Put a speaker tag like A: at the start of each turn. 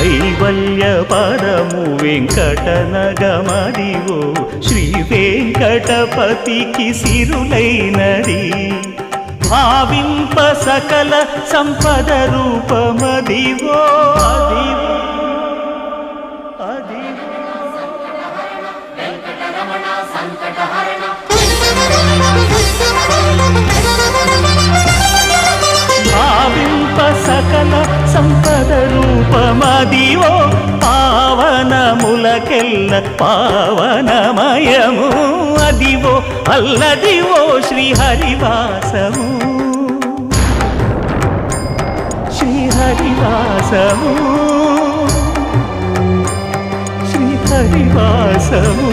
A: కైవల్య పదము వెంకటనగమదివో శ్రీ వెంకటపతికి సిరులైనది భావింప సకల సంపద రూపమదివో అదివో భావింప సకల సంపద రూపమదివో పావనములకెల్ల పావనమయము అదివో అల్లదివో శ్రీహరివాసము శ్రీహరివాసము శ్రీహరివాసము